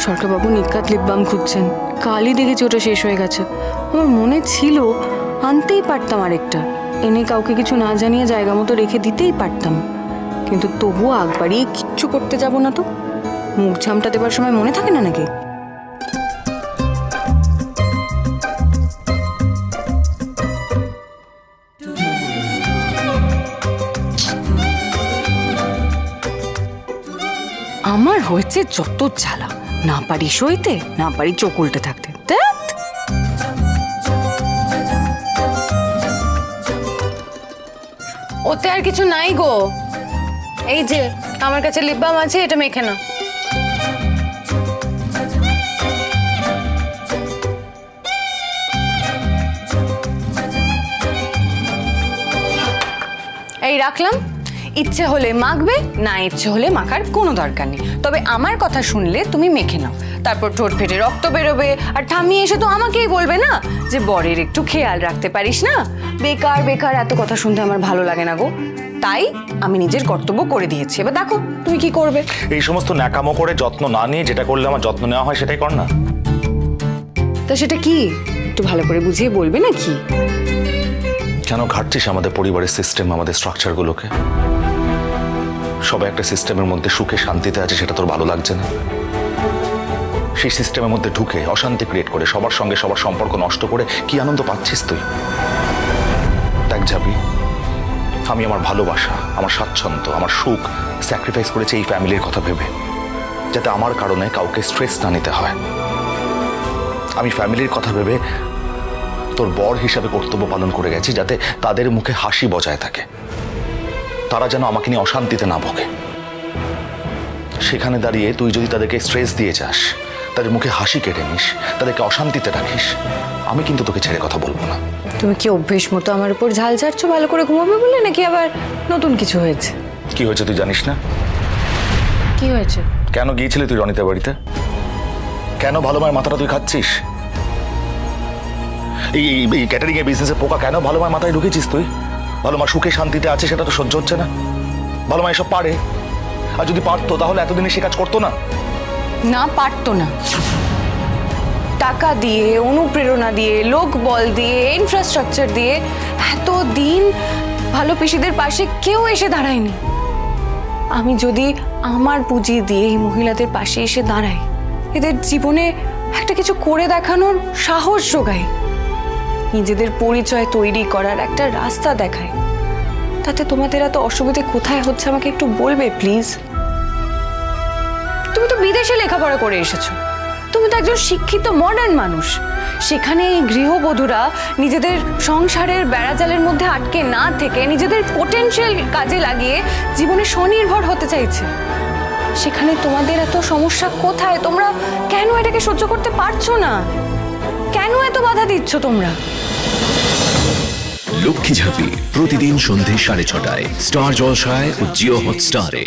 সরকারবাবু নিকাত lip balm খুঁজছেন, কালই দেখেছি ওটা শেষ হয়ে গেছে। আমার মনে ছিল আনতেই পারতাম আরেকটা, এনে কাউকে কিছু না জানিয়ে জায়গা মতো রেখে দিতেই পারতাম, কিন্তু তবুও আগ বাড়িয়ে কিচ্ছু করতে যাব না তো। মুখ ঝামটা দেবার সময় মনে থাকে না নাকি? আমার হয়েছে যত জ্বালা, না পারি সইতে, না পারি চোখ উল্টে থাকতে। ধ্যাৎ। ওতে আর কিছু নাই গো, এই যে আমার কাছে লিপ বাম আছে, এটা মেখে নাও। এই রাখলাম, ইচ্ছে হলে মাখবে, না ইচ্ছে হলে মাখার কোনো দরকার নেই। তবে আমার কথা শুনলে তুমি মেখে নাও, তারপর ঠোঁট ফেটে রক্ত বেরোবে, আর ঠাম্মি এসে তো আমাকেই বলবে না যে বরের একটু খেয়াল রাখতে পারিস না। বেকার বেকার এত কথা শুনতে আমার ভালো লাগে না গো, তাই আমি নিজের কর্তব্য করে দিয়েছি। এবার দেখো তুমি কি করবে। এই সমস্ত ন্যাকামো করে যত্ন না নিয়ে যেটা করলে আমার যত্ন নেওয়া হয় সেটাই কর না। তা সেটা কি একটু ভালো করে বুঝিয়ে বলবে না কি? কেন ঘাটছিস আমাদের পরিবারের সিস্টেম, আমাদের স্ট্রাকচারগুলোকে? সবাই একটা সিস্টেমের মধ্যে সুখে শান্তিতে আছে, সেটা তোর ভালো লাগছে না? সেই সিস্টেমের মধ্যে ঢুকে অশান্তি ক্রিয়েট করে সবার সঙ্গে সবার সম্পর্ক নষ্ট করে কি আনন্দ পাচ্ছিস তুই? দেখ যাবি, আমি আমার ভালোবাসা, আমার স্বাচ্ছন্দ্য, আমার সুখ স্যাক্রিফাইস করেছি এই ফ্যামিলির কথা ভেবে, যাতে আমার কারণে কাউকে স্ট্রেস না নিতে হয়। আমি ফ্যামিলির কথা ভেবে তোর বর হিসাবে কর্তব্য পালন করে গেছি, যাতে তাদের মুখে হাসি বজায় থাকে, তারা যেন আমাকে নিয়ে অশান্তিতে না ভোগে। সেখানে দাঁড়িয়ে তুই যদি তাদেরকে স্ট্রেস দিয়ে যাস, তাদের মুখে হাসি কেটে নিস, তাদেরকে অশান্তিতে রাখিস, আমি কিন্তু তোকে ছেড়ে কথা বলবো না। তুমি কি অভ্যেস মতো আমার উপর ঝাল ঝাড়ছো ভালো করে ঘুমাবে বলে, নাকি আবার নতুন কিছু হয়েছে? কি হয়েছে তুই জানিস না? কি হয়েছে? কেন গিয়েছিলি তুই রনিতার বাড়িতে? কেন ভালো মায়ের মাথাটা তুই খাচ্ছিস? এই ক্যাটারিং এর বিজনেসে পোকা কেন ভালো মায়ের মাথায় ঢুকেছিস তুই? ভালো মা সুখে শান্তিতে আছে, সেটা তো সহ্য হচ্ছে না। ভালো মা এসব পারে, আর যদি পারতো তাহলে এতদিনে সে কাজ করতো না। না পারতো না, টাকা দিয়ে, অনুপ্রেরণা দিয়ে, লোক বল দিয়ে, ইনফ্রাস্ট্রাকচার দিয়ে এতদিন ভালো পিসিদের পাশে কেউ এসে দাঁড়ায়নি। আমি যদি আমার পুঁজি দিয়ে এই মহিলাদের পাশে এসে দাঁড়াই, এদের জীবনে একটা কিছু করে দেখানোর সাহস যোগাই, নিজেদের পরিচয় তৈরি করার একটা রাস্তা দেখায়, তাতে তোমাদের এত অসুবিধে কোথায় হচ্ছে আমাকে একটু বলবে প্লিজ? তুমি তো বিদেশে লেখাপড়া করে এসেছো, তুমি তো একজন শিক্ষিত মডার্ন মানুষ। সেখানে এই গৃহবধূরা নিজেদের সংসারের বেড়াজালের মধ্যে আটকে না থেকে নিজেদের পোটেনশিয়াল কাজে লাগিয়ে জীবনে স্বনির্ভর হতে চাইছে। সেখানে তোমাদের এত সমস্যা কোথায়? তোমরা কেন এটাকে সহ্য করতে পারছো না? কেন এত বাধা দিচ্ছ তোমরা? লক্ষ্মী ঝাঁপি প্রতিদিন সন্ধে 6:30টায় স্টার জলসায় ও জিও হটস্টারে।